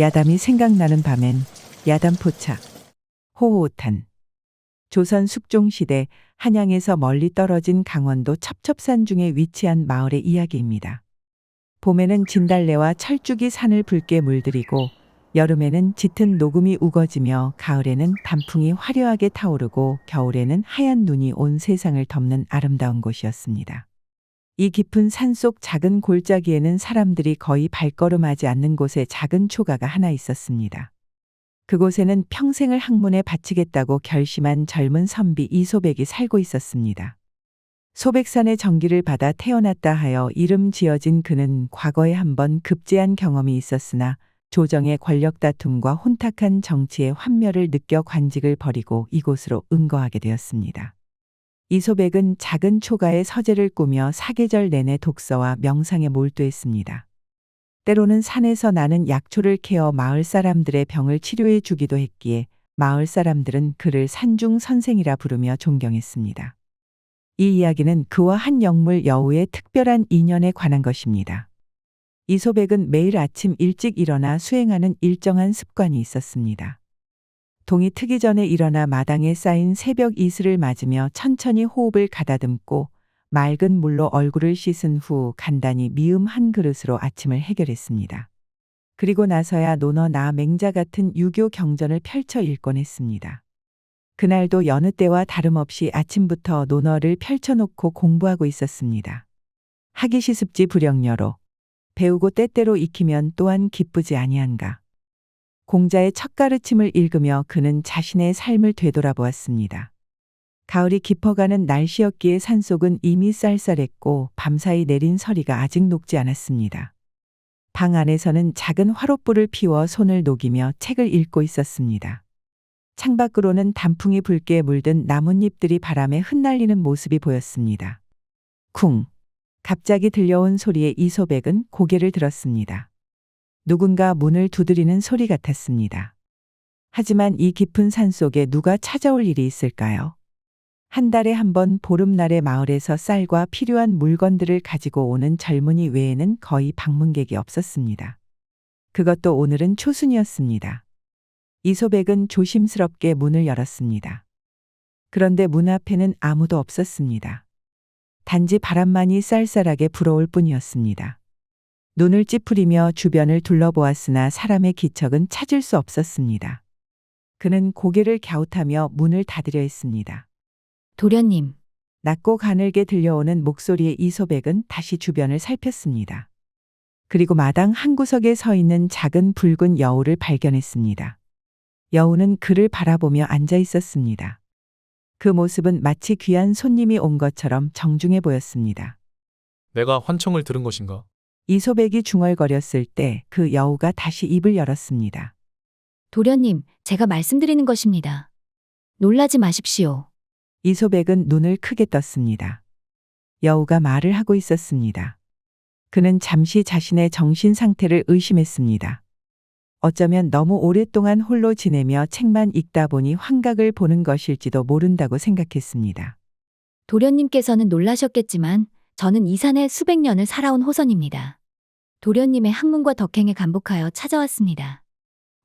야담이 생각나는 밤엔 야담 포착. 호호탄. 조선 숙종시대 한양에서 멀리 떨어진 강원도 첩첩산 중에 위치한 마을의 이야기입니다. 봄에는 진달래와 철쭉이 산을 붉게 물들이고 여름에는 짙은 녹음이 우거지며 가을에는 단풍이 화려하게 타오르고 겨울에는 하얀 눈이 온 세상을 덮는 아름다운 곳이었습니다. 이 깊은 산속 작은 골짜기에는 사람들이 거의 발걸음하지 않는 곳에 작은 초가가 하나 있었습니다. 그곳에는 평생을 학문에 바치겠다고 결심한 젊은 선비 이소백이 살고 있었습니다. 소백산의 정기를 받아 태어났다 하여 이름 지어진 그는 과거에 한번 급제한 경험이 있었으나 조정의 권력 다툼과 혼탁한 정치의 환멸을 느껴 관직을 버리고 이곳으로 응거하게 되었습니다. 이소백은 작은 초가의 서재를 꾸며 사계절 내내 독서와 명상에 몰두했습니다. 때로는 산에서 나는 약초를 캐어 마을 사람들의 병을 치료해 주기도 했기에 마을 사람들은 그를 산중 선생이라 부르며 존경했습니다. 이 이야기는 그와 한 영물 여우의 특별한 인연에 관한 것입니다. 이소백은 매일 아침 일찍 일어나 수행하는 일정한 습관이 있었습니다. 동이 트기 전에 일어나 마당에 쌓인 새벽 이슬을 맞으며 천천히 호흡을 가다듬고 맑은 물로 얼굴을 씻은 후 간단히 미음 한 그릇으로 아침을 해결했습니다. 그리고 나서야 논어 나 맹자 같은 유교 경전을 펼쳐 읽곤 했습니다. 그날도 여느 때와 다름없이 아침부터 논어를 펼쳐놓고 공부하고 있었습니다. 하기 시습지 불영녀로 배우고 때때로 익히면 또한 기쁘지 아니한가. 공자의 첫 가르침을 읽으며 그는 자신의 삶을 되돌아보았습니다. 가을이 깊어가는 날씨였기에 산속은 이미 쌀쌀했고 밤사이 내린 서리가 아직 녹지 않았습니다. 방 안에서는 작은 화롯불을 피워 손을 녹이며 책을 읽고 있었습니다. 창밖으로는 단풍이 붉게 물든 나뭇잎들이 바람에 흩날리는 모습이 보였습니다. 쿵! 갑자기 들려온 소리에 이소백은 고개를 들었습니다. 누군가 문을 두드리는 소리 같았습니다. 하지만 이 깊은 산속에 누가 찾아올 일이 있을까요? 한 달에 한 번 보름날에 마을에서 쌀과 필요한 물건들을 가지고 오는 젊은이 외에는 거의 방문객이 없었습니다. 그것도 오늘은 초순이었습니다. 이소백은 조심스럽게 문을 열었습니다. 그런데 문 앞에는 아무도 없었습니다. 단지 바람만이 쌀쌀하게 불어올 뿐이었습니다. 눈을 찌푸리며 주변을 둘러보았으나 사람의 기척은 찾을 수 없었습니다. 그는 고개를 갸웃하며 문을 닫으려 했습니다. 도련님, 낮고 가늘게 들려오는 목소리의 이소백은 다시 주변을 살폈습니다. 그리고 마당 한 구석에 서 있는 작은 붉은 여우를 발견했습니다. 여우는 그를 바라보며 앉아 있었습니다. 그 모습은 마치 귀한 손님이 온 것처럼 정중해 보였습니다. 내가 환청을 들은 것인가? 이소백이 중얼거렸을 때 그 여우가 다시 입을 열었습니다. 도련님, 제가 말씀드리는 것입니다. 놀라지 마십시오. 이소백은 눈을 크게 떴습니다. 여우가 말을 하고 있었습니다. 그는 잠시 자신의 정신 상태를 의심했습니다. 어쩌면 너무 오랫동안 홀로 지내며 책만 읽다 보니 환각을 보는 것일지도 모른다고 생각했습니다. 도련님께서는 놀라셨겠지만 저는 이 산에 수백 년을 살아온 호선입니다. 도련님의 학문과 덕행에 감복하여 찾아왔습니다.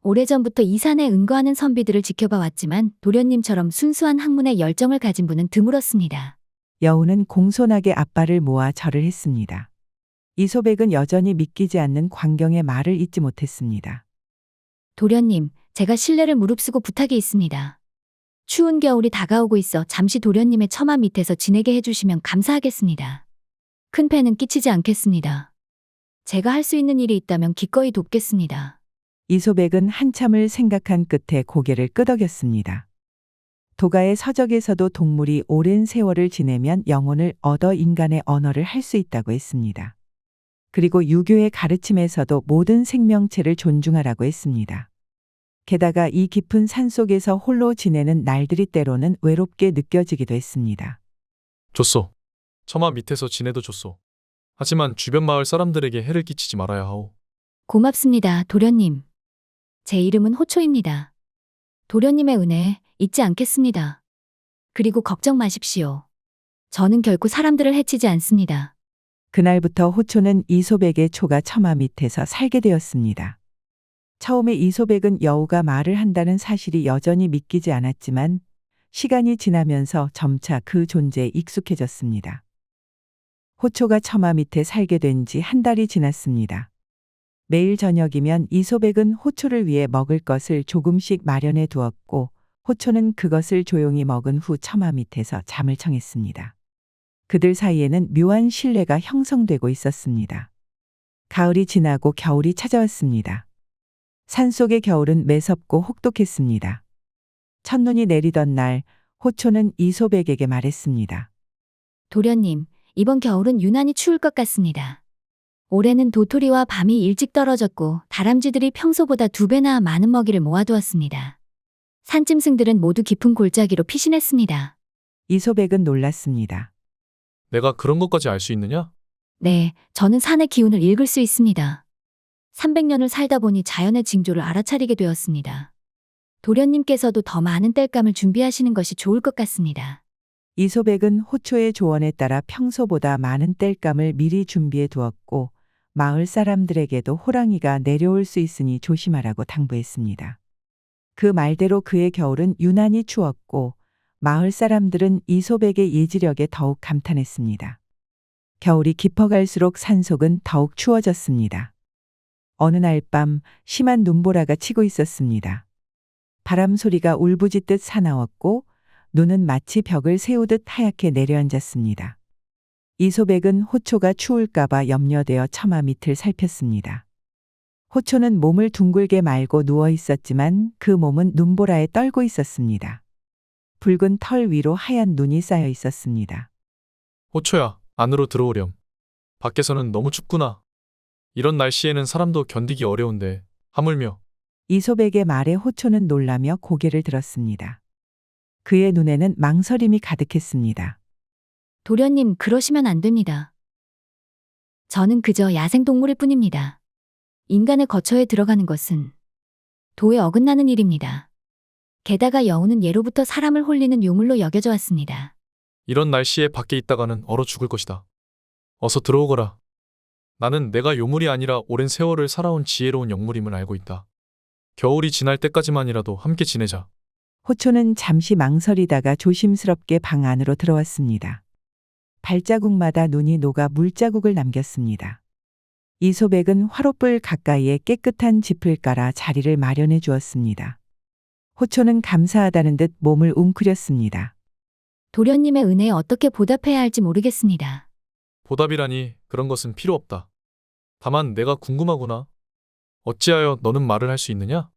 오래전부터 이 산에 은거하는 선비들을 지켜봐 왔지만 도련님처럼 순수한 학문에 열정을 가진 분은 드물었습니다. 여우는 공손하게 앞발을 모아 절을 했습니다. 이소백은 여전히 믿기지 않는 광경의 말을 잊지 못했습니다. 도련님, 제가 신뢰를 무릅쓰고 부탁이 있습니다. 추운 겨울이 다가오고 있어 잠시 도련님의 처마 밑에서 지내게 해주시면 감사하겠습니다. 큰 패는 끼치지 않겠습니다. 제가 할 수 있는 일이 있다면 기꺼이 돕겠습니다. 이소백은 한참을 생각한 끝에 고개를 끄덕였습니다. 도가의 서적에서도 동물이 오랜 세월을 지내면 영혼을 얻어 인간의 언어를 할 수 있다고 했습니다. 그리고 유교의 가르침에서도 모든 생명체를 존중하라고 했습니다. 게다가 이 깊은 산속에서 홀로 지내는 날들이 때로는 외롭게 느껴지기도 했습니다. 좋소. 처마 밑에서 지내도 좋소. 하지만 주변 마을 사람들에게 해를 끼치지 말아야 하오. 고맙습니다, 도련님. 제 이름은 호초입니다. 도련님의 은혜 잊지 않겠습니다. 그리고 걱정 마십시오. 저는 결코 사람들을 해치지 않습니다. 그날부터 호초는 이소백의 초가 처마 밑에서 살게 되었습니다. 처음에 이소백은 여우가 말을 한다는 사실이 여전히 믿기지 않았지만 시간이 지나면서 점차 그 존재에 익숙해졌습니다. 호초가 처마 밑에 살게 된 지 한 달이 지났습니다. 매일 저녁이면 이소백은 호초를 위해 먹을 것을 조금씩 마련해 두었고 호초는 그것을 조용히 먹은 후 처마 밑에서 잠을 청했습니다. 그들 사이에는 묘한 신뢰가 형성되고 있었습니다. 가을이 지나고 겨울이 찾아왔습니다. 산속의 겨울은 매섭고 혹독했습니다. 첫눈이 내리던 날 호초는 이소백에게 말했습니다. 도련님, 이번 겨울은 유난히 추울 것 같습니다. 올해는 도토리와 밤이 일찍 떨어졌고 다람쥐들이 평소보다 2배나 많은 먹이를 모아두었습니다. 산짐승들은 모두 깊은 골짜기로 피신했습니다. 이소백은 놀랐습니다. 내가 그런 것까지 알 수 있느냐? 네, 저는 산의 기운을 읽을 수 있습니다. 300년을 살다 보니 자연의 징조를 알아차리게 되었습니다. 도련님께서도 더 많은 땔감을 준비하시는 것이 좋을 것 같습니다. 이소백은 호초의 조언에 따라 평소보다 많은 땔감을 미리 준비해 두었고 마을 사람들에게도 호랑이가 내려올 수 있으니 조심하라고 당부했습니다. 그 말대로 그의 겨울은 유난히 추웠고 마을 사람들은 이소백의 예지력에 더욱 감탄했습니다. 겨울이 깊어갈수록 산속은 더욱 추워졌습니다. 어느 날 밤 심한 눈보라가 치고 있었습니다. 바람 소리가 울부짖듯 사나웠고 눈은 마치 벽을 세우듯 하얗게 내려앉았습니다. 이소백은 호초가 추울까봐 염려되어 처마 밑을 살폈습니다. 호초는 몸을 둥글게 말고 누워 있었지만 그 몸은 눈보라에 떨고 있었습니다. 붉은 털 위로 하얀 눈이 쌓여 있었습니다. 호초야, 안으로 들어오렴. 밖에서는 너무 춥구나. 이런 날씨에는 사람도 견디기 어려운데 하물며. 이소백의 말에 호초는 놀라며 고개를 들었습니다. 그의 눈에는 망설임이 가득했습니다. 도련님, 그러시면 안 됩니다. 저는 그저 야생동물일 뿐입니다. 인간의 거처에 들어가는 것은 도에 어긋나는 일입니다. 게다가 여우는 예로부터 사람을 홀리는 요물로 여겨져 왔습니다. 이런 날씨에 밖에 있다가는 얼어 죽을 것이다. 어서 들어오거라. 나는 내가 요물이 아니라 오랜 세월을 살아온 지혜로운 영물임을 알고 있다. 겨울이 지날 때까지만이라도 함께 지내자. 호초는 잠시 망설이다가 조심스럽게 방 안으로 들어왔습니다. 발자국마다 눈이 녹아 물자국을 남겼습니다. 이소백은 화롯불 가까이에 깨끗한 짚을 깔아 자리를 마련해 주었습니다. 호초는 감사하다는 듯 몸을 웅크렸습니다. 도련님의 은혜에 어떻게 보답해야 할지 모르겠습니다. 보답이라니 그런 것은 필요 없다. 다만 내가 궁금하구나. 어찌하여 너는 말을 할 수 있느냐?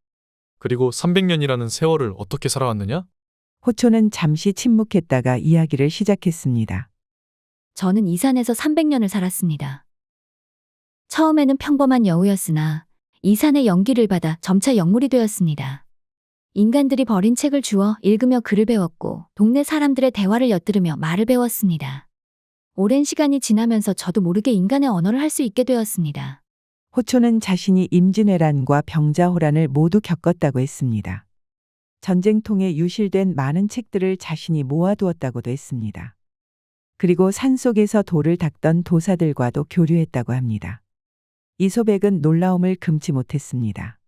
그리고 300년이라는 세월을 어떻게 살아왔느냐? 호초는 잠시 침묵했다가 이야기를 시작했습니다. 저는 이 산에서 300년을 살았습니다. 처음에는 평범한 여우였으나 이 산의 연기를 받아 점차 영물이 되었습니다. 인간들이 버린 책을 주워 읽으며 글을 배웠고 동네 사람들의 대화를 엿들으며 말을 배웠습니다. 오랜 시간이 지나면서 저도 모르게 인간의 언어를 할 수 있게 되었습니다. 호초는 자신이 임진왜란과 병자호란을 모두 겪었다고 했습니다. 전쟁통에 유실된 많은 책들을 자신이 모아두었다고도 했습니다. 그리고 산속에서 돌을 닦던 도사들과도 교류했다고 합니다. 이소백은 놀라움을 금치 못했습니다.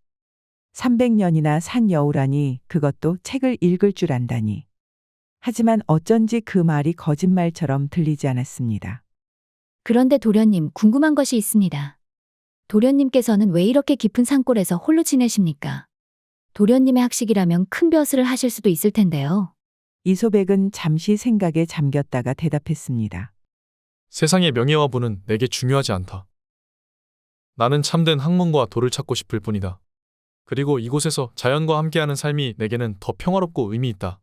300년이나 산 여우라니 그것도 책을 읽을 줄 안다니. 하지만 어쩐지 그 말이 거짓말처럼 들리지 않았습니다. 그런데 도련님, 궁금한 것이 있습니다. 도련님께서는 왜 이렇게 깊은 산골에서 홀로 지내십니까? 도련님의 학식이라면 큰 벼슬을 하실 수도 있을 텐데요. 이소백은 잠시 생각에 잠겼다가 대답했습니다. 세상의 명예와 부는 내게 중요하지 않다. 나는 참된 학문과 도를 찾고 싶을 뿐이다. 그리고 이곳에서 자연과 함께하는 삶이 내게는 더 평화롭고 의미 있다.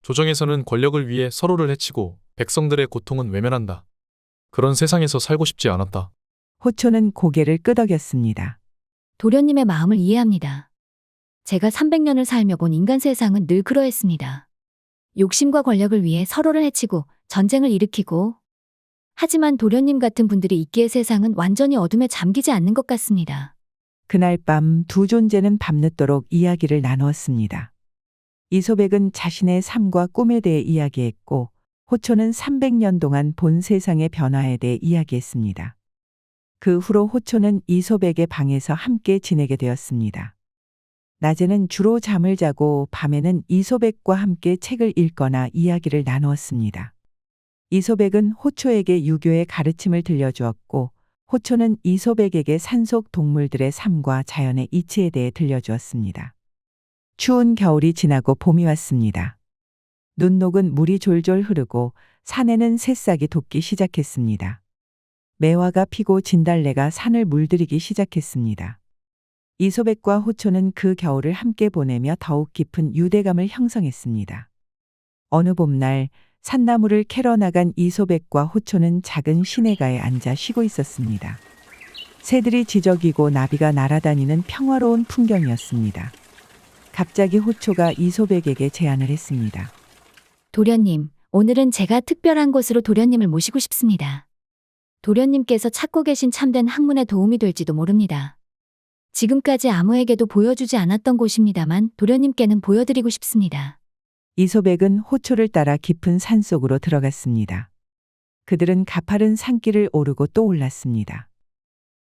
조정에서는 권력을 위해 서로를 해치고 백성들의 고통은 외면한다. 그런 세상에서 살고 싶지 않았다. 호초는 고개를 끄덕였습니다. 도련님의 마음을 이해합니다. 제가 300년을 살며 본 인간 세상은 늘 그러했습니다. 욕심과 권력을 위해 서로를 해치고 전쟁을 일으키고, 하지만 도련님 같은 분들이 있기에 세상은 완전히 어둠에 잠기지 않는 것 같습니다. 그날 밤 두 존재는 밤늦도록 이야기를 나누었습니다. 이소백은 자신의 삶과 꿈에 대해 이야기했고 호초는 300년 동안 본 세상의 변화에 대해 이야기했습니다. 그 후로 호초는 이소백의 방에서 함께 지내게 되었습니다. 낮에는 주로 잠을 자고 밤에는 이소백과 함께 책을 읽거나 이야기를 나누었습니다. 이소백은 호초에게 유교의 가르침을 들려주었고 호초는 이소백에게 산속 동물들의 삶과 자연의 이치에 대해 들려주었습니다. 추운 겨울이 지나고 봄이 왔습니다. 눈 녹은 물이 졸졸 흐르고 산에는 새싹이 돋기 시작했습니다. 매화가 피고 진달래가 산을 물들이기 시작했습니다. 이소백과 호초는 그 겨울을 함께 보내며 더욱 깊은 유대감을 형성했습니다. 어느 봄날 산나무를 캐러 나간 이소백과 호초는 작은 시내가에 앉아 쉬고 있었습니다. 새들이 지저귀고 나비가 날아다니는 평화로운 풍경이었습니다. 갑자기 호초가 이소백에게 제안을 했습니다. 도련님, 오늘은 제가 특별한 곳으로 도련님을 모시고 싶습니다. 도련님께서 찾고 계신 참된 학문에 도움이 될지도 모릅니다. 지금까지 아무에게도 보여주지 않았던 곳입니다만 도련님께는 보여드리고 싶습니다. 이소백은 호초를 따라 깊은 산속으로 들어갔습니다. 그들은 가파른 산길을 오르고 또 올랐습니다.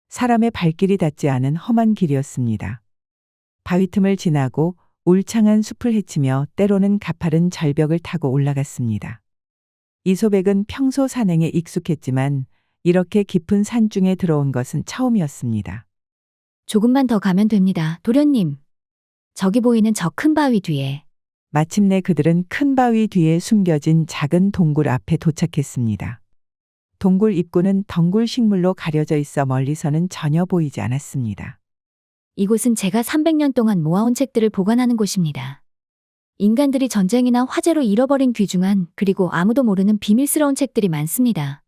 사람의 발길이 닿지 않은 험한 길이었습니다. 바위 틈을 지나고 울창한 숲을 헤치며 때로는 가파른 절벽을 타고 올라갔습니다. 이소백은 평소 산행에 익숙했지만 이렇게 깊은 산 중에 들어온 것은 처음이었습니다. 조금만 더 가면 됩니다. 도련님. 저기 보이는 저 큰 바위 뒤에. 마침내 그들은 큰 바위 뒤에 숨겨진 작은 동굴 앞에 도착했습니다. 동굴 입구는 덩굴 식물로 가려져 있어 멀리서는 전혀 보이지 않았습니다. 이곳은 제가 300년 동안 모아온 책들을 보관하는 곳입니다. 인간들이 전쟁이나 화재로 잃어버린 귀중한 그리고 아무도 모르는 비밀스러운 책들이 많습니다.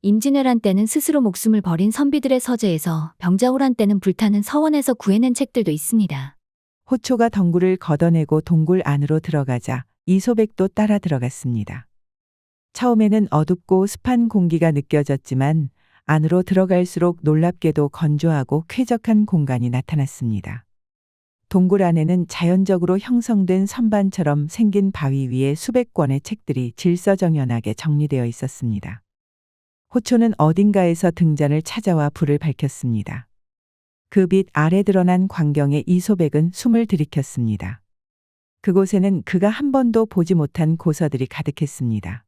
임진왜란 때는 스스로 목숨을 버린 선비들의 서재에서 병자호란 때는 불타는 서원에서 구해낸 책들도 있습니다. 호초가 덩굴을 걷어내고 동굴 안으로 들어가자 이소백도 따라 들어갔습니다. 처음에는 어둡고 습한 공기가 느껴졌지만 안으로 들어갈수록 놀랍게도 건조하고 쾌적한 공간이 나타났습니다. 동굴 안에는 자연적으로 형성된 선반처럼 생긴 바위 위에 수백 권의 책들이 질서정연하게 정리되어 있었습니다. 호초는 어딘가에서 등잔을 찾아와 불을 밝혔습니다. 그 빛 아래 드러난 광경에 이소백은 숨을 들이켰습니다. 그곳에는 그가 한 번도 보지 못한 고서들이 가득했습니다.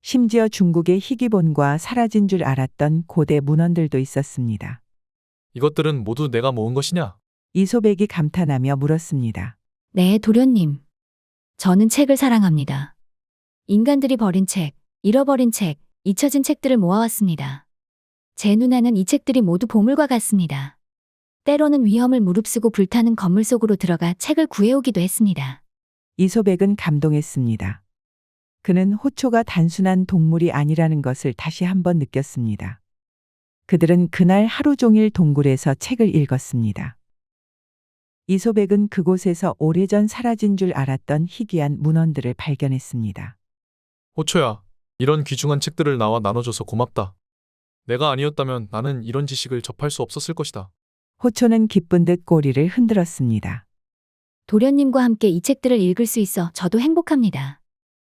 심지어 중국의 희귀본과 사라진 줄 알았던 고대 문헌들도 있었습니다. 이것들은 모두 내가 모은 것이냐? 이소백이 감탄하며 물었습니다. 네, 도련님. 저는 책을 사랑합니다. 인간들이 버린 책, 잃어버린 책, 잊혀진 책들을 모아왔습니다. 제 눈에는 이 책들이 모두 보물과 같습니다. 때로는 위험을 무릅쓰고 불타는 건물 속으로 들어가 책을 구해오기도 했습니다. 이소백은 감동했습니다. 그는 호초가 단순한 동물이 아니라는 것을 다시 한번 느꼈습니다. 그들은 그날 하루 종일 동굴에서 책을 읽었습니다. 이소백은 그곳에서 오래전 사라진 줄 알았던 희귀한 문헌들을 발견했습니다. 호초야, 이런 귀중한 책들을 나와 나눠줘서 고맙다. 내가 아니었다면 나는 이런 지식을 접할 수 없었을 것이다. 호초는 기쁜 듯 꼬리를 흔들었습니다. 도련님과 함께 이 책들을 읽을 수 있어 저도 행복합니다.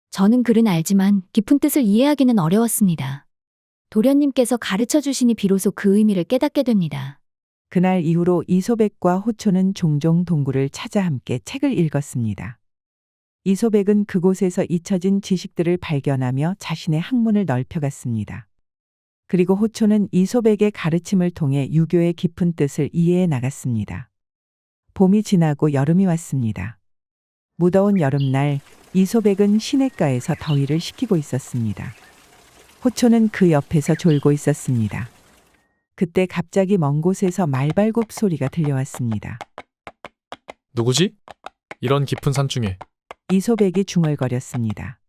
저는 글은 알지만 깊은 뜻을 이해하기는 어려웠습니다. 도련님께서 가르쳐 주시니 비로소 그 의미를 깨닫게 됩니다. 그날 이후로 이소백과 호초는 종종 동굴을 찾아 함께 책을 읽었습니다. 이소백은 그곳에서 잊혀진 지식들을 발견하며 자신의 학문을 넓혀갔습니다. 그리고 호초는 이소백의 가르침을 통해 유교의 깊은 뜻을 이해해 나갔습니다. 봄이 지나고 여름이 왔습니다. 무더운 여름날 이소백은 시냇가에서 더위를 식히고 있었습니다. 호초는 그 옆에서 졸고 있었습니다. 그때 갑자기 먼 곳에서 말발굽 소리가 들려왔습니다. 누구지? 이런 깊은 산 중에. 이소백이 중얼거렸습니다.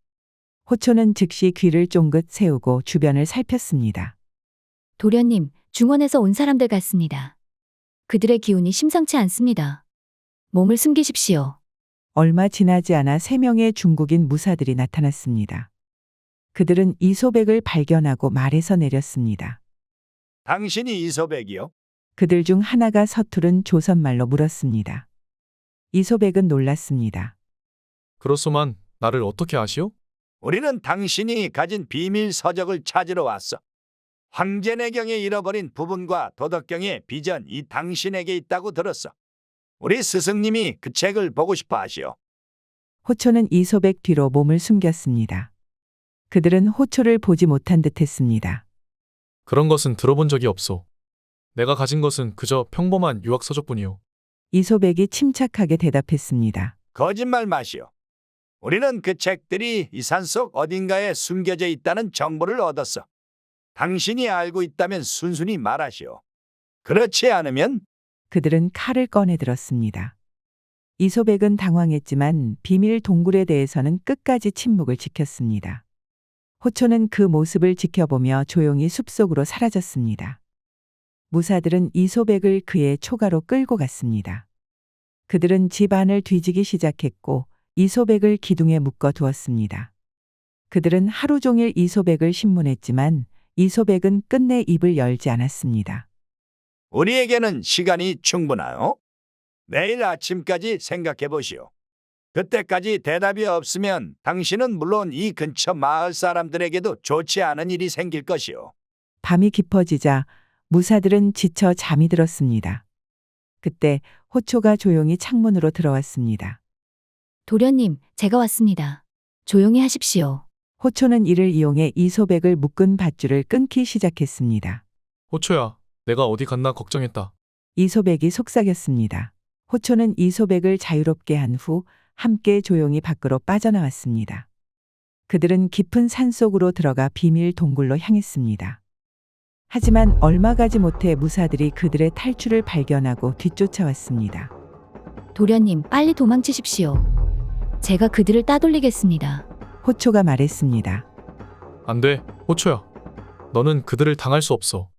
호초는 즉시 귀를 쫑긋 세우고 주변을 살폈습니다. 도련님, 중원에서 온 사람들 같습니다. 그들의 기운이 심상치 않습니다. 몸을 숨기십시오. 얼마 지나지 않아 3명의 중국인 무사들이 나타났습니다. 그들은 이소백을 발견하고 말에서 내렸습니다. 당신이 이소백이요? 그들 중 하나가 서투른 조선말로 물었습니다. 이소백은 놀랐습니다. 그렇소만 나를 어떻게 아시오? 우리는 당신이 가진 비밀 서적을 찾으러 왔어. 황제내경에 잃어버린 부분과 도덕경의 비전 이 당신에게 있다고 들었어. 우리 스승님이 그 책을 보고 싶어 하시오. 호초는 이소백 뒤로 몸을 숨겼습니다. 그들은 호초를 보지 못한 듯 했습니다. 그런 것은 들어본 적이 없소. 내가 가진 것은 그저 평범한 유학 서적뿐이오. 이소백이 침착하게 대답했습니다. 거짓말 마시오. 우리는 그 책들이 이 산속 어딘가에 숨겨져 있다는 정보를 얻었어. 당신이 알고 있다면 순순히 말하시오. 그렇지 않으면 그들은 칼을 꺼내 들었습니다. 이소백은 당황했지만 비밀 동굴에 대해서는 끝까지 침묵을 지켰습니다. 호초는 그 모습을 지켜보며 조용히 숲속으로 사라졌습니다. 무사들은 이소백을 그의 초가로 끌고 갔습니다. 그들은 집 안을 뒤지기 시작했고 이소백을 기둥에 묶어 두었습니다. 그들은 하루 종일 이소백을 신문했지만 이소백은 끝내 입을 열지 않았습니다. 우리에게는 시간이 충분하오. 내일 아침까지 생각해 보시오. 그때까지 대답이 없으면 당신은 물론 이 근처 마을 사람들에게도 좋지 않은 일이 생길 것이오. 밤이 깊어지자 무사들은 지쳐 잠이 들었습니다. 그때 호초가 조용히 창문으로 들어왔습니다. 도련님, 제가 왔습니다. 조용히 하십시오. 호초는 이를 이용해 이소백을 묶은 밧줄을 끊기 시작했습니다. 호초야, 내가 어디 갔나 걱정했다. 이소백이 속삭였습니다. 호초는 이소백을 자유롭게 한 후 함께 조용히 밖으로 빠져나왔습니다. 그들은 깊은 산속으로 들어가 비밀 동굴로 향했습니다. 하지만 얼마 가지 못해 무사들이 그들의 탈출을 발견하고 뒤쫓아왔습니다. 도련님, 빨리 도망치십시오. 제가 그들을 따돌리겠습니다. 호초가 말했습니다. 안 돼, 호초야. 너는 그들을 당할 수 없어.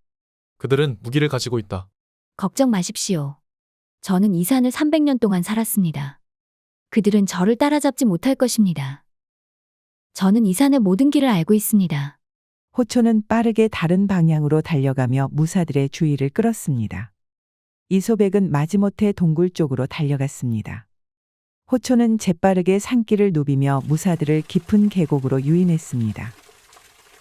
그들은 무기를 가지고 있다. 걱정 마십시오. 저는 이 산을 300년 동안 살았습니다. 그들은 저를 따라잡지 못할 것입니다. 저는 이 산의 모든 길을 알고 있습니다. 호초는 빠르게 다른 방향으로 달려가며 무사들의 주의를 끌었습니다. 이소백은 마지못해 동굴 쪽으로 달려갔습니다. 호초는 재빠르게 산길을 누비며 무사들을 깊은 계곡으로 유인했습니다.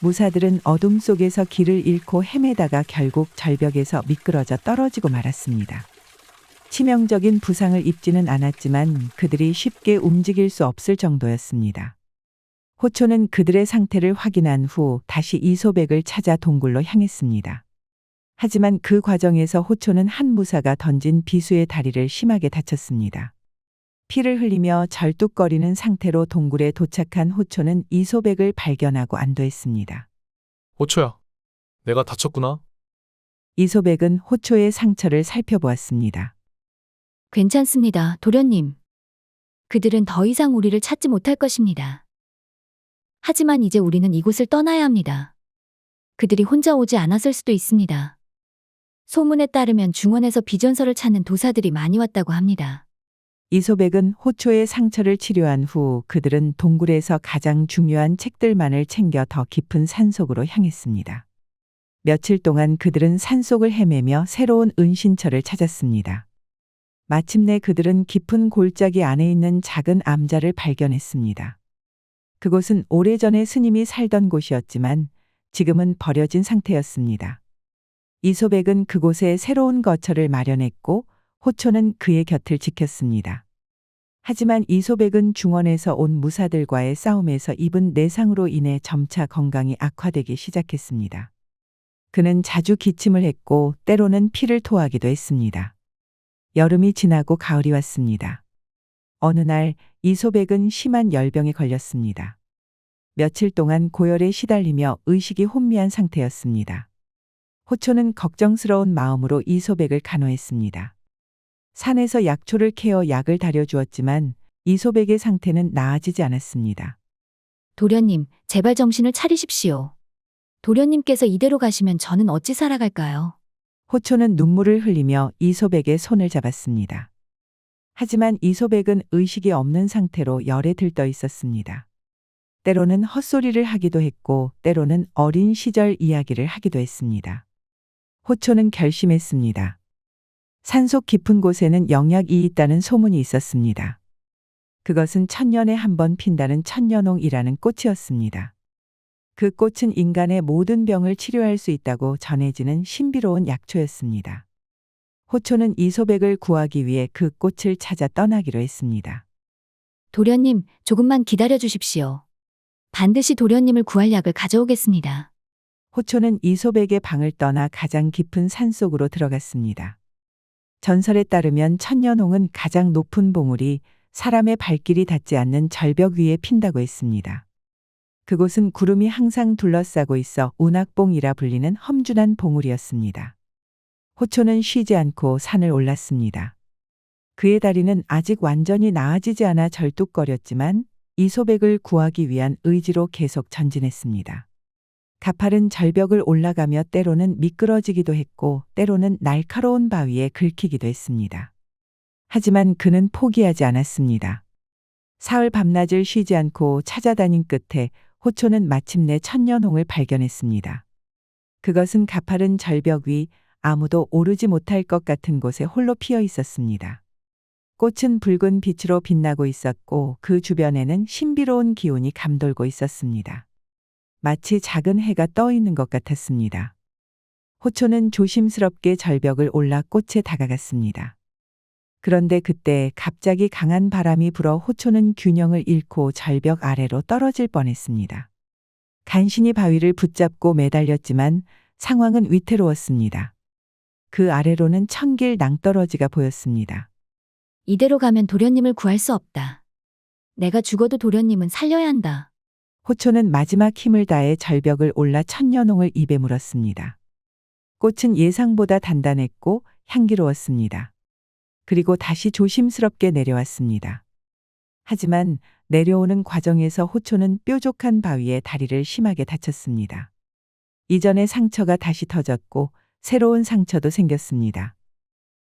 무사들은 어둠 속에서 길을 잃고 헤매다가 결국 절벽에서 미끄러져 떨어지고 말았습니다. 치명적인 부상을 입지는 않았지만 그들이 쉽게 움직일 수 없을 정도였습니다. 호초는 그들의 상태를 확인한 후 다시 이소백을 찾아 동굴로 향했습니다. 하지만 그 과정에서 호초는 한 무사가 던진 비수의 다리를 심하게 다쳤습니다. 피를 흘리며 절뚝거리는 상태로 동굴에 도착한 호초는 이소백을 발견하고 안도했습니다. 호초야, 내가 다쳤구나. 이소백은 호초의 상처를 살펴보았습니다. 괜찮습니다, 도련님. 그들은 더 이상 우리를 찾지 못할 것입니다. 하지만 이제 우리는 이곳을 떠나야 합니다. 그들이 혼자 오지 않았을 수도 있습니다. 소문에 따르면 중원에서 비전서를 찾는 도사들이 많이 왔다고 합니다. 이소백은 호초의 상처를 치료한 후 그들은 동굴에서 가장 중요한 책들만을 챙겨 더 깊은 산속으로 향했습니다. 며칠 동안 그들은 산속을 헤매며 새로운 은신처를 찾았습니다. 마침내 그들은 깊은 골짜기 안에 있는 작은 암자를 발견했습니다. 그곳은 오래전에 스님이 살던 곳이었지만 지금은 버려진 상태였습니다. 이소백은 그곳에 새로운 거처를 마련했고 호초는 그의 곁을 지켰습니다. 하지만 이소백은 중원에서 온 무사들과의 싸움에서 입은 내상으로 인해 점차 건강이 악화되기 시작했습니다. 그는 자주 기침을 했고 때로는 피를 토하기도 했습니다. 여름이 지나고 가을이 왔습니다. 어느 날 이소백은 심한 열병에 걸렸습니다. 며칠 동안 고열에 시달리며 의식이 혼미한 상태였습니다. 호초는 걱정스러운 마음으로 이소백을 간호했습니다. 산에서 약초를 캐어 약을 다려주었지만 이소백의 상태는 나아지지 않았습니다. 도련님, 제발 정신을 차리십시오. 도련님께서 이대로 가시면 저는 어찌 살아갈까요? 호초는 눈물을 흘리며 이소백의 손을 잡았습니다. 하지만 이소백은 의식이 없는 상태로 열에 들떠 있었습니다. 때로는 헛소리를 하기도 했고 때로는 어린 시절 이야기를 하기도 했습니다. 호초는 결심했습니다. 산속 깊은 곳에는 영약이 있다는 소문이 있었습니다. 그것은 천년에 한 번 핀다는 천년홍이라는 꽃이었습니다. 그 꽃은 인간의 모든 병을 치료할 수 있다고 전해지는 신비로운 약초였습니다. 호초는 이소백을 구하기 위해 그 꽃을 찾아 떠나기로 했습니다. 도련님, 조금만 기다려 주십시오. 반드시 도련님을 구할 약을 가져오겠습니다. 호초는 이소백의 방을 떠나 가장 깊은 산속으로 들어갔습니다. 전설에 따르면 천년홍은 가장 높은 봉우리, 사람의 발길이 닿지 않는 절벽 위에 핀다고 했습니다. 그곳은 구름이 항상 둘러싸고 있어 운악봉이라 불리는 험준한 봉우리였습니다. 호초는 쉬지 않고 산을 올랐습니다. 그의 다리는 아직 완전히 나아지지 않아 절뚝거렸지만 이소백을 구하기 위한 의지로 계속 전진했습니다. 가파른 절벽을 올라가며 때로는 미끄러지기도 했고 때로는 날카로운 바위에 긁히기도 했습니다. 하지만 그는 포기하지 않았습니다. 사흘 밤낮을 쉬지 않고 찾아다닌 끝에 호초는 마침내 천년홍을 발견했습니다. 그것은 가파른 절벽 위 아무도 오르지 못할 것 같은 곳에 홀로 피어 있었습니다. 꽃은 붉은 빛으로 빛나고 있었고 그 주변에는 신비로운 기운이 감돌고 있었습니다. 마치 작은 해가 떠 있는 것 같았습니다. 호초는 조심스럽게 절벽을 올라 꽃에 다가갔습니다. 그런데 그때 갑자기 강한 바람이 불어 호초는 균형을 잃고 절벽 아래로 떨어질 뻔했습니다. 간신히 바위를 붙잡고 매달렸지만 상황은 위태로웠습니다. 그 아래로는 천길 낭떠러지가 보였습니다. 이대로 가면 도련님을 구할 수 없다. 내가 죽어도 도련님은 살려야 한다. 호초는 마지막 힘을 다해 절벽을 올라 천년홍을 입에 물었습니다. 꽃은 예상보다 단단했고 향기로웠습니다. 그리고 다시 조심스럽게 내려왔습니다. 하지만 내려오는 과정에서 호초는 뾰족한 바위에 다리를 심하게 다쳤습니다. 이전의 상처가 다시 터졌고 새로운 상처도 생겼습니다.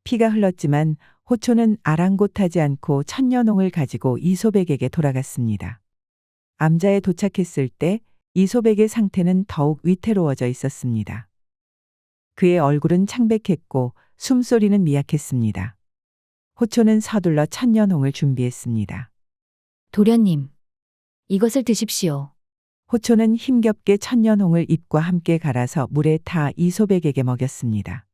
피가 흘렀지만 호초는 아랑곳하지 않고 천년홍을 가지고 이소백에게 돌아갔습니다. 암자에 도착했을 때 이소백의 상태는 더욱 위태로워져 있었습니다. 그의 얼굴은 창백했고 숨소리는 미약했습니다. 호초는 서둘러 천년홍을 준비했습니다. 도련님, 이것을 드십시오. 호초는 힘겹게 천년홍을 잎과 함께 갈아서 물에 타 이소백에게 먹였습니다.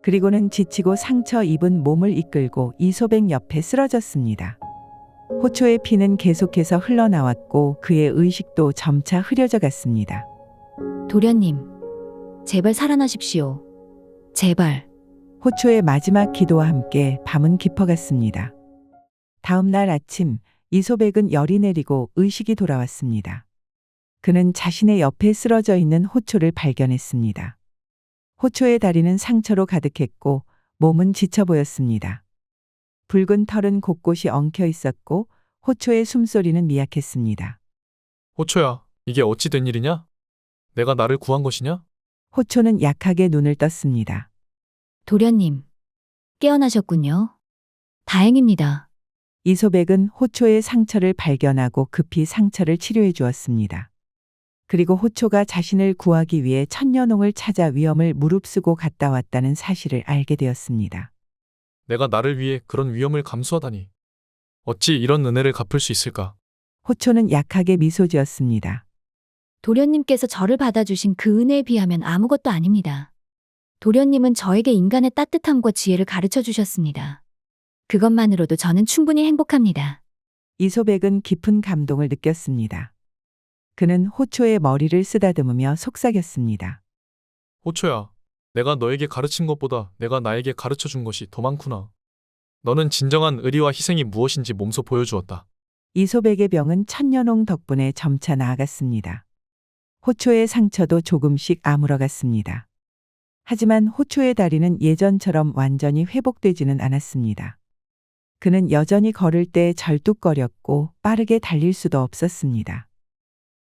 그리고는 지치고 상처 입은 몸을 이끌고 이소백 옆에 쓰러졌습니다. 호초의 피는 계속해서 흘러나왔고 그의 의식도 점차 흐려져 갔습니다. 도련님, 제발 살아나십시오. 제발. 호초의 마지막 기도와 함께 밤은 깊어갔습니다. 다음 날 아침 이소백은 열이 내리고 의식이 돌아왔습니다. 그는 자신의 옆에 쓰러져 있는 호초를 발견했습니다. 호초의 다리는 상처로 가득했고 몸은 지쳐 보였습니다. 붉은 털은 곳곳이 엉켜 있었고 호초의 숨소리는 미약했습니다. 호초야, 이게 어찌 된 일이냐? 내가 나를 구한 것이냐? 호초는 약하게 눈을 떴습니다. 도련님, 깨어나셨군요. 다행입니다. 이소백은 호초의 상처를 발견하고 급히 상처를 치료해 주었습니다. 그리고 호초가 자신을 구하기 위해 천년홍을 찾아 위험을 무릅쓰고 갔다 왔다는 사실을 알게 되었습니다. 내가 나를 위해 그런 위험을 감수하다니. 어찌 이런 은혜를 갚을 수 있을까? 호초는 약하게 미소 지었습니다. 도련님께서 저를 받아주신 그 은혜에 비하면 아무것도 아닙니다. 도련님은 저에게 인간의 따뜻함과 지혜를 가르쳐 주셨습니다. 그것만으로도 저는 충분히 행복합니다. 이소백은 깊은 감동을 느꼈습니다. 그는 호초의 머리를 쓰다듬으며 속삭였습니다. 호초야, 내가 너에게 가르친 것보다 내가 나에게 가르쳐 준 것이 더 많구나. 너는 진정한 의리와 희생이 무엇인지 몸소 보여주었다. 이소백의 병은 천년홍 덕분에 점차 나아갔습니다. 호초의 상처도 조금씩 아물어갔습니다. 하지만 호초의 다리는 예전처럼 완전히 회복되지는 않았습니다. 그는 여전히 걸을 때 절뚝거렸고 빠르게 달릴 수도 없었습니다.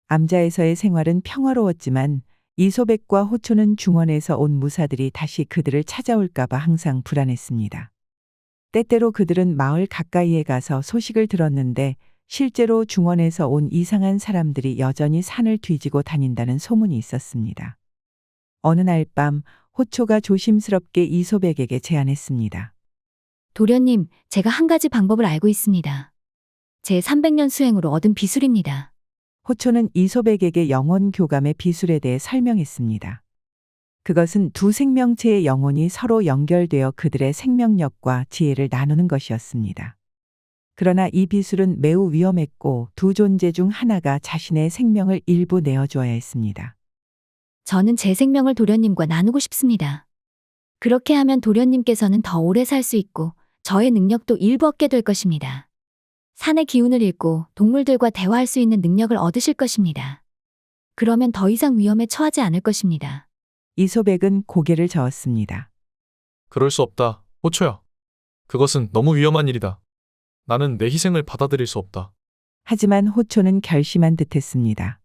암자에서의 생활은 평화로웠지만 이소백과 호초는 중원에서 온 무사들이 다시 그들을 찾아올까봐 항상 불안했습니다. 때때로 그들은 마을 가까이에 가서 소식을 들었는데 실제로 중원에서 온 이상한 사람들이 여전히 산을 뒤지고 다닌다는 소문이 있었습니다. 어느 날 밤 호초가 조심스럽게 이소백에게 제안했습니다. 도련님, 제가 한 가지 방법을 알고 있습니다. 제 300년 수행으로 얻은 비술입니다. 호초는 이소백에게 영혼 교감의 비술에 대해 설명했습니다. 그것은 두 생명체의 영혼이 서로 연결되어 그들의 생명력과 지혜를 나누는 것이었습니다. 그러나 이 비술은 매우 위험했고 두 존재 중 하나가 자신의 생명을 일부 내어주어야 했습니다. 저는 제 생명을 도련님과 나누고 싶습니다. 그렇게 하면 도련님께서는 더 오래 살 수 있고 저의 능력도 일부 얻게 될 것입니다. 산의 기운을 읽고 동물들과 대화할 수 있는 능력을 얻으실 것입니다. 그러면 더 이상 위험에 처하지 않을 것입니다. 이소백은 고개를 저었습니다. 그럴 수 없다. 호초야. 그것은 너무 위험한 일이다. 나는 내 희생을 받아들일 수 없다. 하지만 호초는 결심한 듯했습니다.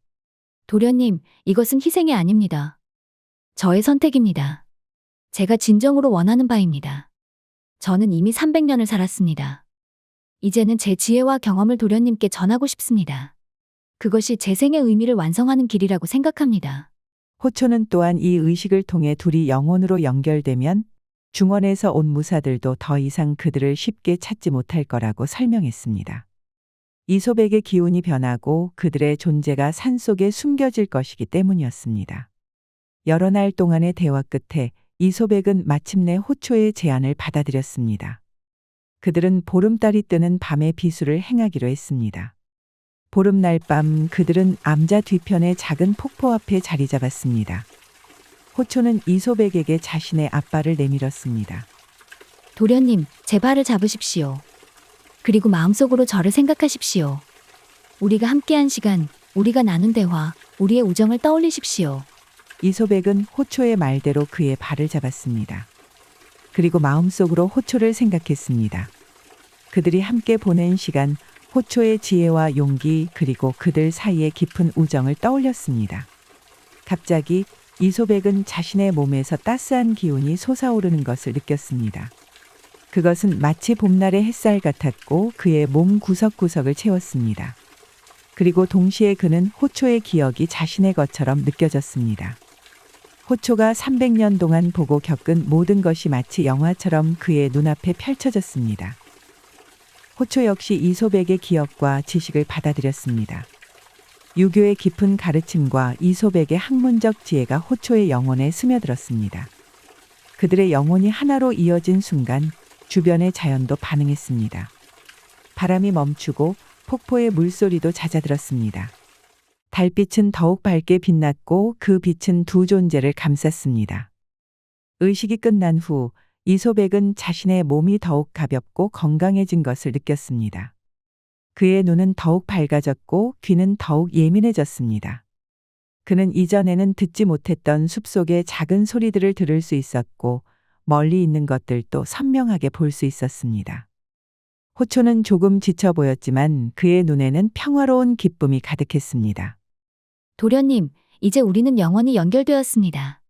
도련님, 이것은 희생이 아닙니다. 저의 선택입니다. 제가 진정으로 원하는 바입니다. 저는 이미 300년을 살았습니다. 이제는 제 지혜와 경험을 도련님께 전하고 싶습니다. 그것이 제 생의 의미를 완성하는 길이라고 생각합니다. 호초는 또한 이 의식을 통해 둘이 영혼으로 연결되면 중원에서 온 무사들도 더 이상 그들을 쉽게 찾지 못할 거라고 설명했습니다. 이소백의 기운이 변하고 그들의 존재가 산속에 숨겨질 것이기 때문이었습니다. 여러 날 동안의 대화 끝에 이소백은 마침내 호초의 제안을 받아들였습니다. 그들은 보름달이 뜨는 밤에 비수를 행하기로 했습니다. 보름날 밤 그들은 암자 뒤편의 작은 폭포 앞에 자리 잡았습니다. 호초는 이소백에게 자신의 앞발을 내밀었습니다. 도련님, 제 발을 잡으십시오. 그리고 마음속으로 저를 생각하십시오. 우리가 함께한 시간, 우리가 나눈 대화, 우리의 우정을 떠올리십시오. 이소백은 호초의 말대로 그의 발을 잡았습니다. 그리고 마음속으로 호초를 생각했습니다. 그들이 함께 보낸 시간, 호초의 지혜와 용기 그리고 그들 사이의 깊은 우정을 떠올렸습니다. 갑자기 이소백은 자신의 몸에서 따스한 기운이 솟아오르는 것을 느꼈습니다. 그것은 마치 봄날의 햇살 같았고 그의 몸 구석구석을 채웠습니다. 그리고 동시에 그는 호초의 기억이 자신의 것처럼 느껴졌습니다. 호초가 300년 동안 보고 겪은 모든 것이 마치 영화처럼 그의 눈앞에 펼쳐졌습니다. 호초 역시 이소백의 기억과 지식을 받아들였습니다. 유교의 깊은 가르침과 이소백의 학문적 지혜가 호초의 영혼에 스며들었습니다. 그들의 영혼이 하나로 이어진 순간 주변의 자연도 반응했습니다. 바람이 멈추고 폭포의 물소리도 잦아들었습니다. 달빛은 더욱 밝게 빛났고 그 빛은 두 존재를 감쌌습니다. 의식이 끝난 후 이소백은 자신의 몸이 더욱 가볍고 건강해진 것을 느꼈습니다. 그의 눈은 더욱 밝아졌고 귀는 더욱 예민해졌습니다. 그는 이전에는 듣지 못했던 숲속의 작은 소리들을 들을 수 있었고 멀리 있는 것들도 선명하게 볼 수 있었습니다. 호초는 조금 지쳐 보였지만 그의 눈에는 평화로운 기쁨이 가득했습니다. 도련님, 이제 우리는 영원히 연결되었습니다.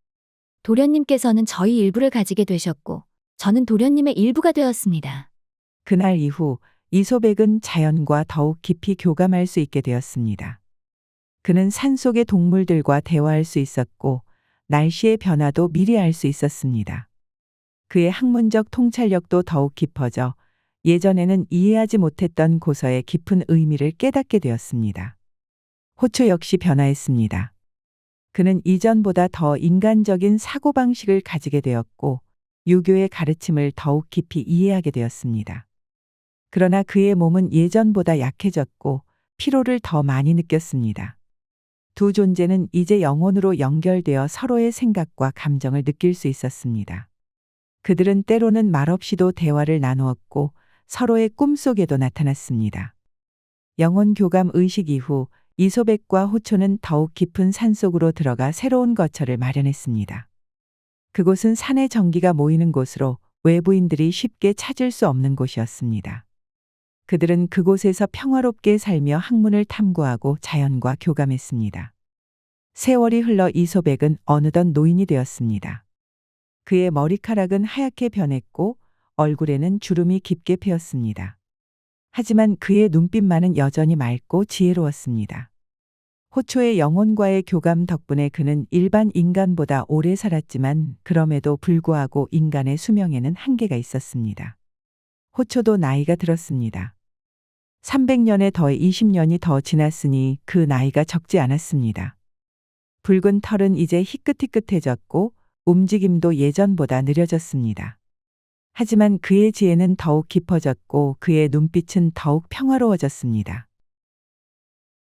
도련님께서는 저희 일부를 가지게 되셨고, 저는 도련님의 일부가 되었습니다. 그날 이후 이소백은 자연과 더욱 깊이 교감할 수 있게 되었습니다. 그는 산속의 동물들과 대화할 수 있었고 날씨의 변화도 미리 알 수 있었습니다. 그의 학문적 통찰력도 더욱 깊어져 예전에는 이해하지 못했던 고서의 깊은 의미를 깨닫게 되었습니다. 호초 역시 변화했습니다. 그는 이전보다 더 인간적인 사고방식을 가지게 되었고 유교의 가르침을 더욱 깊이 이해하게 되었습니다. 그러나 그의 몸은 예전보다 약해졌고 피로를 더 많이 느꼈습니다. 두 존재는 이제 영혼으로 연결되어 서로의 생각과 감정을 느낄 수 있었습니다. 그들은 때로는 말없이도 대화를 나누었고 서로의 꿈속에도 나타났습니다. 영혼 교감 의식 이후 이소백과 호초는 더욱 깊은 산속으로 들어가 새로운 거처를 마련했습니다. 그곳은 산의 전기가 모이는 곳으로 외부인들이 쉽게 찾을 수 없는 곳이었습니다. 그들은 그곳에서 평화롭게 살며 학문을 탐구하고 자연과 교감했습니다. 세월이 흘러 이소백은 어느덧 노인이 되었습니다. 그의 머리카락은 하얗게 변했고 얼굴에는 주름이 깊게 패였습니다. 하지만 그의 눈빛만은 여전히 맑고 지혜로웠습니다. 호초의 영혼과의 교감 덕분에 그는 일반 인간보다 오래 살았지만 그럼에도 불구하고 인간의 수명에는 한계가 있었습니다. 호초도 나이가 들었습니다. 300년에 더해 20년이 더 지났으니 그 나이가 적지 않았습니다. 붉은 털은 이제 희끗희끗해졌고 움직임도 예전보다 느려졌습니다. 하지만 그의 지혜는 더욱 깊어졌고 그의 눈빛은 더욱 평화로워졌습니다.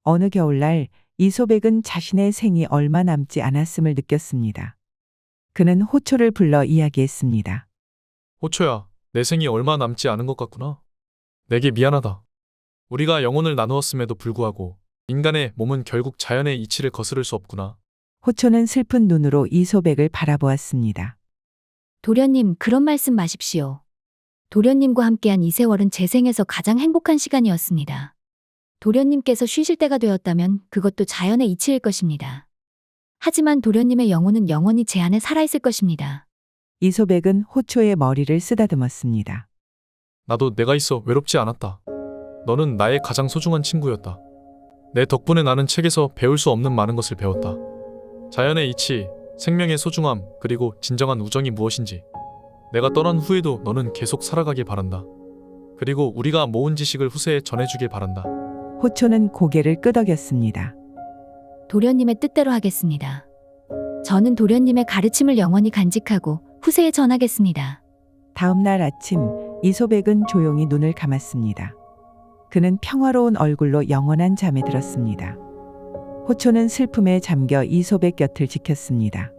어느 겨울날 이소백은 자신의 생이 얼마 남지 않았음을 느꼈습니다. 그는 호초를 불러 이야기했습니다. 호초야, 내 생이 얼마 남지 않은 것 같구나. 내게 미안하다. 우리가 영혼을 나누었음에도 불구하고 인간의 몸은 결국 자연의 이치를 거스를 수 없구나. 호초는 슬픈 눈으로 이소백을 바라보았습니다. 도련님, 그런 말씀 마십시오. 도련님과 함께한 이 세월은 제 생에서 가장 행복한 시간이었습니다. 도련님께서 쉬실 때가 되었다면 그것도 자연의 이치일 것입니다. 하지만 도련님의 영혼은 영원히 제 안에 살아있을 것입니다. 이소백은 호초의 머리를 쓰다듬었습니다. 나도 내가 있어 외롭지 않았다. 너는 나의 가장 소중한 친구였다. 내 덕분에 나는 책에서 배울 수 없는 많은 것을 배웠다. 자연의 이치, 생명의 소중함, 그리고 진정한 우정이 무엇인지. 내가 떠난 후에도 너는 계속 살아가길 바란다. 그리고 우리가 모은 지식을 후세에 전해주길 바란다. 호초는 고개를 끄덕였습니다. 도련님의 뜻대로 하겠습니다. 저는 도련님의 가르침을 영원히 간직하고 후세에 전하겠습니다. 다음 날 아침 이소백은 조용히 눈을 감았습니다. 그는 평화로운 얼굴로 영원한 잠에 들었습니다. 호초는 슬픔에 잠겨 이소백 곁을 지켰습니다.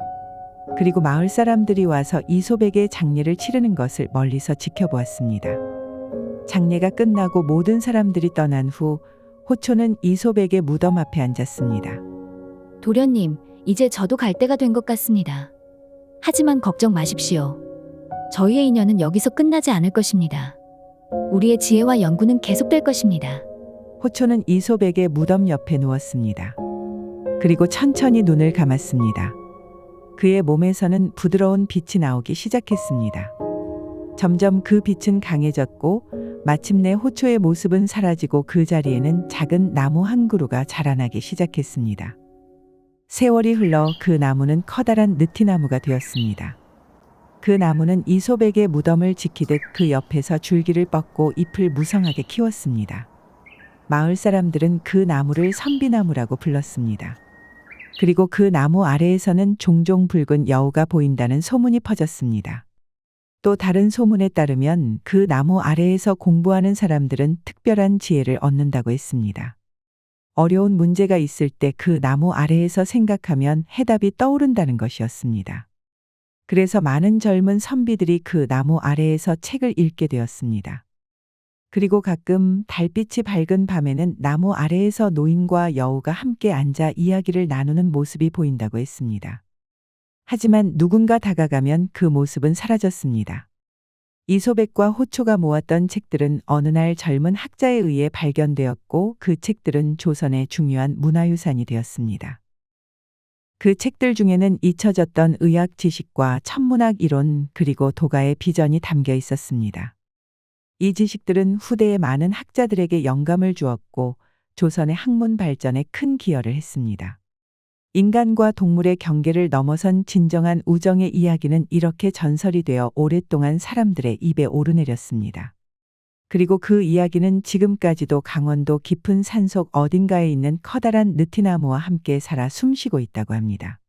그리고 마을 사람들이 와서 이소백의 장례를 치르는 것을 멀리서 지켜보았습니다. 장례가 끝나고 모든 사람들이 떠난 후 호초는 이소백의 무덤 앞에 앉았습니다. 도련님, 이제 저도 갈 때가 된 것 같습니다. 하지만 걱정 마십시오. 저희의 인연은 여기서 끝나지 않을 것입니다. 우리의 지혜와 연구는 계속될 것입니다. 호초는 이소백의 무덤 옆에 누웠습니다. 그리고 천천히 눈을 감았습니다. 그의 몸에서는 부드러운 빛이 나오기 시작했습니다. 점점 그 빛은 강해졌고 마침내 호초의 모습은 사라지고 그 자리에는 작은 나무 한 그루가 자라나기 시작했습니다. 세월이 흘러 그 나무는 커다란 느티나무가 되었습니다. 그 나무는 이소백의 무덤을 지키듯 그 옆에서 줄기를 뻗고 잎을 무성하게 키웠습니다. 마을 사람들은 그 나무를 선비나무라고 불렀습니다. 그리고 그 나무 아래에서는 종종 붉은 여우가 보인다는 소문이 퍼졌습니다. 또 다른 소문에 따르면 그 나무 아래에서 공부하는 사람들은 특별한 지혜를 얻는다고 했습니다. 어려운 문제가 있을 때 그 나무 아래에서 생각하면 해답이 떠오른다는 것이었습니다. 그래서 많은 젊은 선비들이 그 나무 아래에서 책을 읽게 되었습니다. 그리고 가끔 달빛이 밝은 밤에는 나무 아래에서 노인과 여우가 함께 앉아 이야기를 나누는 모습이 보인다고 했습니다. 하지만 누군가 다가가면 그 모습은 사라졌습니다. 이소백과 호초가 모았던 책들은 어느 날 젊은 학자에 의해 발견되었고 그 책들은 조선의 중요한 문화유산이 되었습니다. 그 책들 중에는 잊혀졌던 의학 지식과 천문학 이론 그리고 도가의 비전이 담겨 있었습니다. 이 지식들은 후대의 많은 학자들에게 영감을 주었고 조선의 학문 발전에 큰 기여를 했습니다. 인간과 동물의 경계를 넘어선 진정한 우정의 이야기는 이렇게 전설이 되어 오랫동안 사람들의 입에 오르내렸습니다. 그리고 그 이야기는 지금까지도 강원도 깊은 산속 어딘가에 있는 커다란 느티나무와 함께 살아 숨쉬고 있다고 합니다.